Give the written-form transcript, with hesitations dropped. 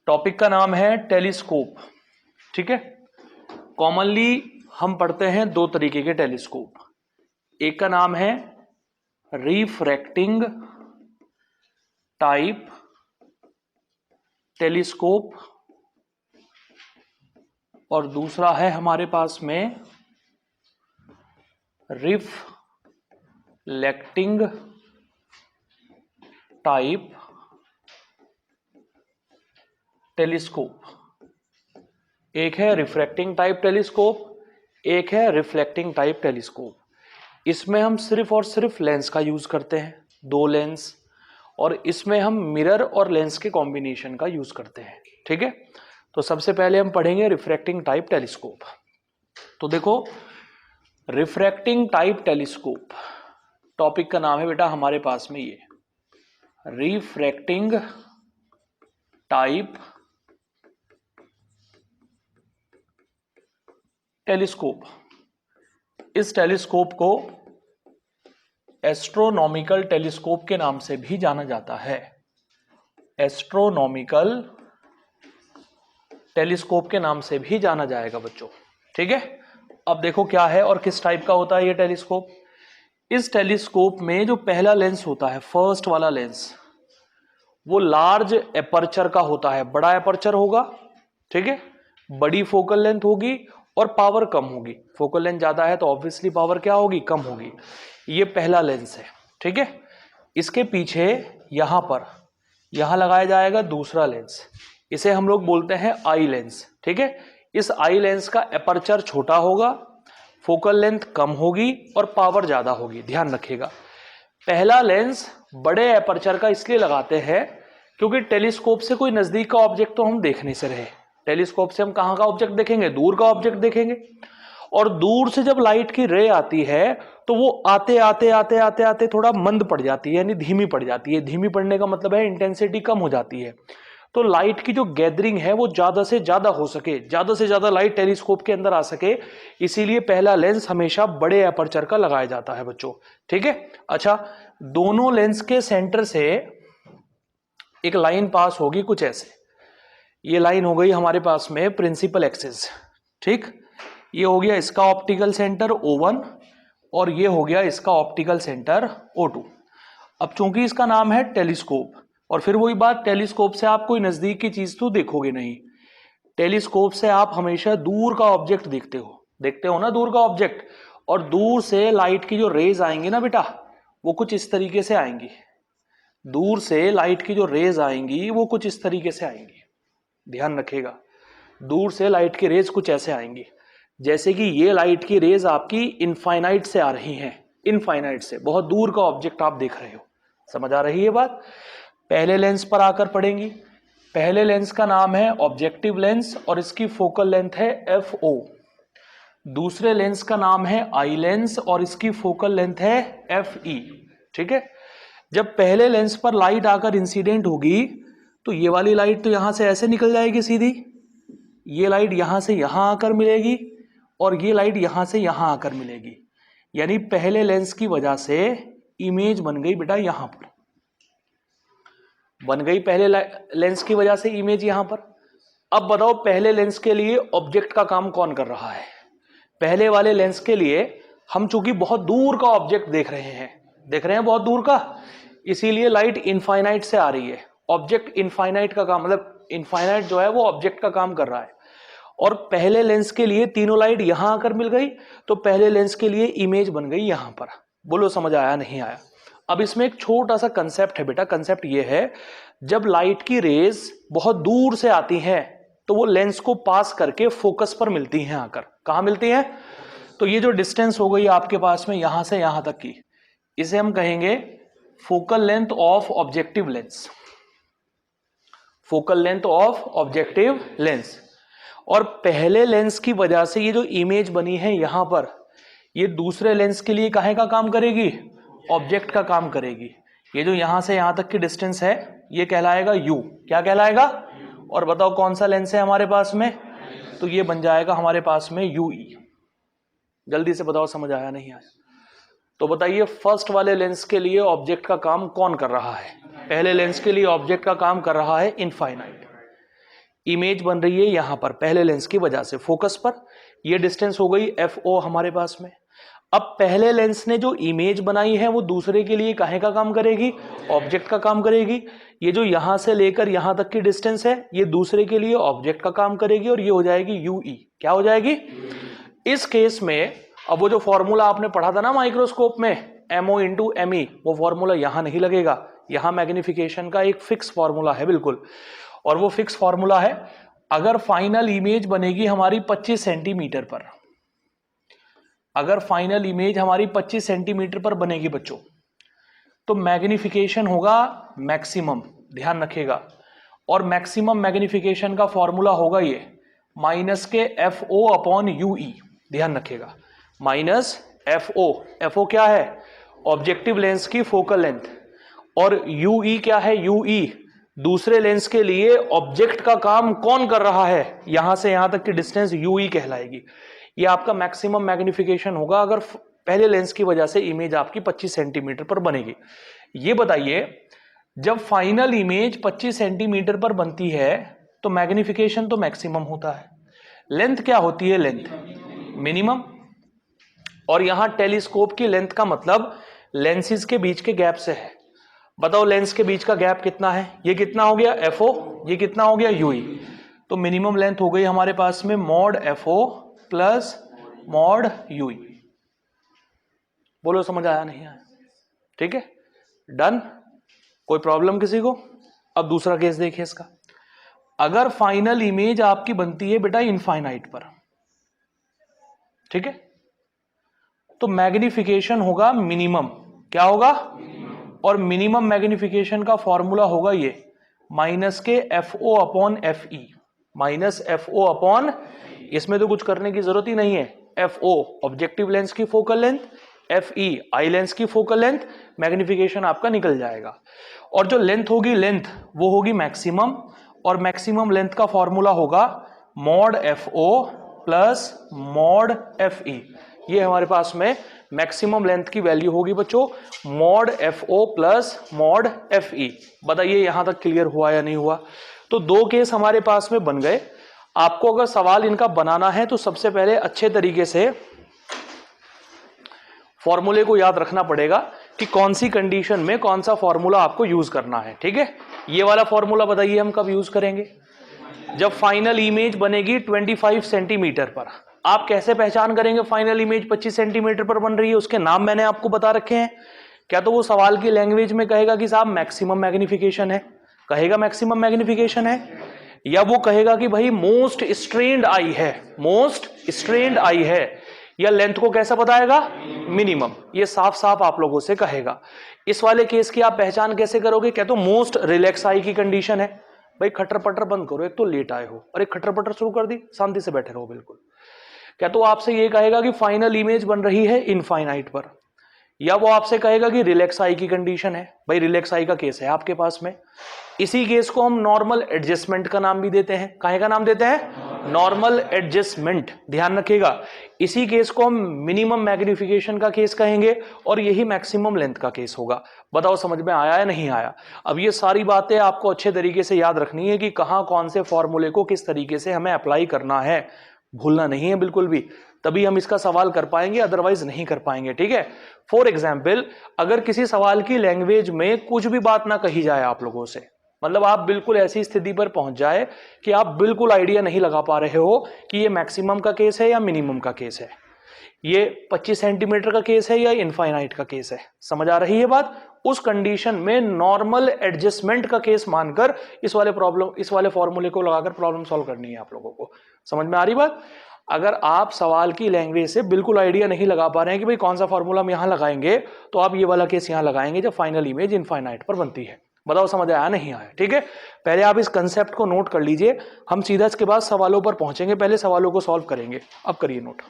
Topic का नाम है टेलीस्कोप। ठीक है, कॉमनली हम पढ़ते हैं दो तरीके के टेलीस्कोप। एक का नाम है रिफ्रैक्टिंग टाइप टेलीस्कोप और दूसरा है हमारे पास में रिफ्लेक्टिंग टाइप टेलीस्कोप। एक है रिफ्रैक्टिंग टाइप टेलीस्कोप, एक है रिफ्लेक्टिंग टाइप टेलीस्कोप। इसमें हम सिर्फ और सिर्फ लेंस का यूज करते हैं, दो लेंस, और इसमें हम मिरर और लेंस के कॉम्बिनेशन का यूज करते हैं। ठीक है, तो सबसे पहले हम पढ़ेंगे रिफ्रैक्टिंग टाइप टेलीस्कोप। तो देखो, रिफ्रैक्टिंग टाइप टेलीस्कोप टॉपिक का नाम है बेटा हमारे पास में ये रिफ्रैक्टिंग टाइप टेलीस्कोप। इस टेलीस्कोप को एस्ट्रोनॉमिकल टेलीस्कोप के नाम से भी जाना जाता है। एस्ट्रोनॉमिकल टेलीस्कोप के नाम से भी जाना जाएगा बच्चों। ठीक है, अब देखो क्या है और किस टाइप का होता है ये टेलीस्कोप। इस टेलीस्कोप में जो पहला लेंस होता है, फर्स्ट वाला लेंस, वो लार्ज एपर्चर का होता है, बड़ा एपर्चर होगा। ठीक है, बड़ी फोकल लेंथ होगी और पावर कम होगी। फोकल लेंथ ज्यादा है तो ऑब्वियसली पावर क्या होगी, कम होगी। ये पहला लेंस है। ठीक है, इसके पीछे यहां लगाया जाएगा दूसरा लेंस, इसे हम लोग बोलते हैं आई लेंस। ठीक है, इस आई लेंस का एपर्चर छोटा होगा, फोकल लेंथ कम होगी और पावर ज्यादा होगी। ध्यान रखिएगा, पहला लेंस बड़े एपर्चर का इसलिए लगाते हैं क्योंकि टेलीस्कोप से कोई नजदीक का ऑब्जेक्ट तो हम देख नहीं से रहे। टेलीस्कोप से हम कहां का ऑब्जेक्ट देखेंगे, दूर का ऑब्जेक्ट देखेंगे। और दूर से जब लाइट की रे आती है तो वो आते आते आते आते आते थोड़ा मंद पड़ जाती है, यानी धीमी पड़ जाती है। धीमी पड़ने का मतलब है इंटेंसिटी कम हो जाती है। तो लाइट की जो गैदरिंग है वो ज्यादा से ज्यादा हो सके, ज्यादा से ज्यादा लाइट टेलीस्कोप के अंदर आ सके, इसीलिए पहला लेंस हमेशा बड़े एपर्चर का लगाया जाता है बच्चों। ठीक है, अच्छा, दोनों लेंस के सेंटर से एक लाइन पास होगी कुछ ऐसे। ये लाइन हो गई हमारे पास में प्रिंसिपल एक्सिस। ठीक, ये हो गया इसका ऑप्टिकल सेंटर O1 और ये हो गया इसका ऑप्टिकल सेंटर O2। अब चूंकि इसका नाम है टेलीस्कोप, और फिर वही बात, टेलीस्कोप से आप कोई नजदीक की चीज तो देखोगे नहीं। टेलीस्कोप से आप हमेशा दूर का ऑब्जेक्ट देखते हो ना, दूर का ऑब्जेक्ट। और दूर से लाइट की जो रेज आएंगी ना बेटा, वो कुछ इस तरीके से आएंगी। दूर से लाइट की जो रेज आएंगी वो कुछ इस तरीके से आएंगी। ध्यान रखिएगा, दूर से लाइट की रेज कुछ ऐसे आएंगी, जैसे कि ये लाइट की रेज आपकी इनफाइनाइट से आ रही हैं। इनफाइनाइट से, बहुत दूर का ऑब्जेक्ट आप देख रहे हो। समझ आ रही है बात। पहले लेंस पर आकर पढ़ेंगी। पहले लेंस का नाम है ऑब्जेक्टिव लेंस और इसकी फोकल लेंथ है FO। दूसरे लेंस का नाम है आई लेंस और इसकी फोकल लेंथ है FE। ठीक है, जब पहले लेंस पर लाइट आकर इंसिडेंट होगी तो ये वाली लाइट तो यहां से ऐसे निकल जाएगी सीधी, ये लाइट यहां से यहां आकर मिलेगी और ये लाइट यहां से यहां आकर मिलेगी। यानी पहले लेंस की वजह से इमेज बन गई बेटा यहां पर, बन गई पहले लेंस की वजह से इमेज यहां पर। अब बताओ, पहले लेंस के लिए ऑब्जेक्ट का काम कौन कर रहा है। पहले वाले लेंस के लिए हम चूंकि बहुत दूर का ऑब्जेक्ट देख रहे हैं बहुत दूर का, इसीलिए लाइट इनफाइनाइट से आ रही है। ऑब्जेक्ट इनफाइनाइट का काम, मतलब इनफाइनाइट जो है वो ऑब्जेक्ट का काम कर रहा है। और पहले लेंस के लिए तीनों लाइट यहां आकर मिल गई, तो पहले लेंस के लिए इमेज बन गई यहां पर। बोलो समझ आया नहीं आया। अब इसमें एक छोटा सा कंसेप्ट है बेटा। कंसेप्ट ये है, जब लाइट की रेज बहुत दूर से आती हैं तो वो लेंस को पास करके फोकस पर मिलती हैं। आकर कहां मिलती हैं, तो ये जो डिस्टेंस हो गई आपके पास में यहां से यहां तक की, इसे हम कहेंगे focal length of objective lens. Focal length of objective lens. और पहले लेंस की वजह से ये जो इमेज बनी है यहां पर, ये दूसरे लेंस के लिए काहे का काम करेगी, ऑब्जेक्ट का काम करेगी। ये जो यहां से यहां तक की डिस्टेंस है ये कहलाएगा U। क्या कहलाएगा, और बताओ कौन सा लेंस है हमारे पास में, तो ये बन जाएगा हमारे पास में UE। जल्दी से बताओ समझ आया नहीं आया। तो बताइए, फर्स्ट वाले लेंस के लिए ऑब्जेक्ट का काम कौन कर रहा है, पहले लेंस के लिए ऑब्जेक्ट का काम कर रहा है इनफाइनाइट। इमेज बन रही है यहां पर पहले लेंस की वजह से फोकस पर, ये डिस्टेंस हो गई FO हमारे पास में। अब पहले लेंस ने जो इमेज बनाई है वो दूसरे के लिए काहे का काम करेगी, ऑब्जेक्ट का काम करेगी। ये जो यहां से लेकर यहां तक की डिस्टेंस है ये दूसरे के लिए ऑब्जेक्ट का काम करेगी और ये हो जाएगी UE। क्या हो जाएगी? इस केस में अब वो जो फॉर्मूला आपने पढ़ा था ना माइक्रोस्कोप में MO इंटू ME, वो फॉर्मूला यहां नहीं लगेगा। यहां मैग्निफिकेशन का एक फिक्स फॉर्मूला है बिल्कुल, और वो फिक्स फॉर्मूला है अगर फाइनल इमेज बनेगी हमारी 25 सेंटीमीटर पर, अगर फाइनल इमेज हमारी 25 सेंटीमीटर पर बनेगी बच्चों, तो मैग्निफिकेशन होगा मैक्सिमम, ध्यान रखिएगा। और मैक्सिमम मैग्निफिकेशन का फॉर्मूला होगा ये माइनस के FO अपॉन UE, ध्यान रखिएगा। माइनस FO क्या है? ऑब्जेक्टिव लेंस की फोकल लेंथ, और UE क्या है? UE दूसरे लेंस के लिए ऑब्जेक्ट का काम कौन कर रहा है, यहां से यहां तक की डिस्टेंस UE कहलाएगी। ये आपका मैक्सिमम मैग्निफिकेशन होगा अगर पहले लेंस की वजह से इमेज आपकी 25 सेंटीमीटर पर बनेगी। ये बताइए जब फाइनल इमेज 25 सेंटीमीटर पर बनती है तो मैग्निफिकेशन तो मैक्सिमम होता है, लेंथ क्या होती है? Length minimum. और यहां टेलीस्कोप की लेंथ का मतलब लेंसेज के बीच के गैप से है। बताओ लेंस के बीच का गैप कितना है? ये कितना हो गया FO, ये कितना हो गया UE। तो मिनिमम लेंथ हो गई हमारे पास में mod FO plus mod UE। बोलो समझ आया नहीं आया? ठीक है, डन। कोई प्रॉब्लम किसी को? अब दूसरा केस देखिए इसका। अगर फाइनल इमेज आपकी बनती है बेटा इनफाइनाइट पर, ठीक है, तो मैग्निफिकेशन होगा मिनिमम। क्या होगा? और मिनिमम मैग्निफिकेशन का फॉर्मूला होगा ये माइनस के FO upon FE, minus FO upon, इसमें तो कुछ करने की जरूरत ही नहीं है। FO ऑब्जेक्टिव लेंस की focal length, FE eye lens की फोकल लेंथ, मैग्निफिकेशन आपका निकल जाएगा। और जो लेंथ होगी, लेंथ वो होगी मैक्सिमम, और मैक्सिमम लेंथ का फॉर्मूला होगा mod FO plus mod FE। ये हमारे पास में मैक्सिमम लेंथ की वैल्यू होगी बच्चों, mod FO plus mod FE। बताइए यहां तक क्लियर हुआ या नहीं हुआ? तो दो केस हमारे पास में बन गए। आपको अगर सवाल इनका बनाना है तो सबसे पहले अच्छे तरीके से फॉर्मूले को याद रखना पड़ेगा कि कौन सी कंडीशन में कौन सा फॉर्मूला आपको यूज करना है। ठीक है, ये वाला फॉर्मूला बताइए हम कब यूज करेंगे? जब फाइनल इमेज बनेगी 25 सेंटीमीटर पर। आप कैसे पहचान करेंगे फाइनल इमेज 25 सेंटीमीटर पर बन रही है? उसके नाम मैंने आपको बता रखे हैं। क्या तो वो सवाल की लैंग्वेज में कहेगा कि साहब मैक्सिमम मैग्निफिकेशन है, कहेगा मैक्सिमम मैग्निफिकेशन है, या वो कहेगा कि भाई मोस्ट स्ट्रेन्ड आई है, मोस्ट स्ट्रेन्ड आई है, या लेंथ को कैसा बताएगा? मिनिमम। ये साफ साफ आप लोगों से कहेगा। इस वाले केस की आप पहचान कैसे करोगे? क्या तो मोस्ट रिलैक्स आई की कंडीशन है। भाई खटर पटर बंद करो, एक तो लेट आए हो, अरे खटर पटर शुरू कर दी, शांति से बैठे रहो बिल्कुल। क्या तो आपसे ये कहेगा कि फाइनल इमेज बन रही है इनफाइनाइट पर, या वो आपसे कहेगा कि रिलैक्स आई की कंडीशन है। भाई रिलैक्स आई का केस है आपके पास में। इसी केस को हम नॉर्मल एडजस्टमेंट का नाम भी देते हैं। काहे का नाम देते हैं? नॉर्मल एडजस्टमेंट, ध्यान रखिएगा। इसी केस को हम मिनिमम मैग्निफिकेशन का केस कहेंगे और यही मैक्सिमम लेंथ का केस होगा। बताओ समझ में आया या नहीं आया? अब ये सारी बातें आपको अच्छे तरीके से याद रखनी है कि कहां कौन से फॉर्मूले को किस तरीके से हमें अप्लाई करना है, भूलना नहीं है बिल्कुल भी। तभी हम इसका सवाल कर पाएंगे, अदरवाइज नहीं कर पाएंगे। ठीक है, फॉर एग्जाम्पल अगर किसी सवाल की लैंग्वेज में कुछ भी बात ना कही जाए आप लोगों से, मतलब आप बिल्कुल ऐसी स्थिति पर पहुंच जाए कि आप बिल्कुल आइडिया नहीं लगा पा रहे हो कि ये मैक्सिमम का केस है या मिनिमम का केस है, ये 25 सेंटीमीटर का केस है या इनफाइनाइट का केस है, समझ आ रही है बात? उस कंडीशन में नॉर्मल एडजस्टमेंट का केस मानकर इस वाले फॉर्मूले को लगाकर प्रॉब्लम सॉल्व करनी है आप लोगों को। समझ में आ रही बात? अगर आप सवाल की लैंग्वेज से बिल्कुल आइडिया नहीं लगा पा रहे हैं कि भाई कौन सा फॉर्मूला हम यहां लगाएंगे, तो आप ये वाला केस यहां लगाएंगे जब फाइनल इमेज इनफाइनाइट पर बनती है। बताओ समझ आया नहीं आया? ठीक है, पहले आप इस कंसेप्ट को नोट कर लीजिए, हम सीधा इसके बाद सवालों पर पहुंचेंगे, पहले सवालों को सॉल्व करेंगे। अब करिए नोट।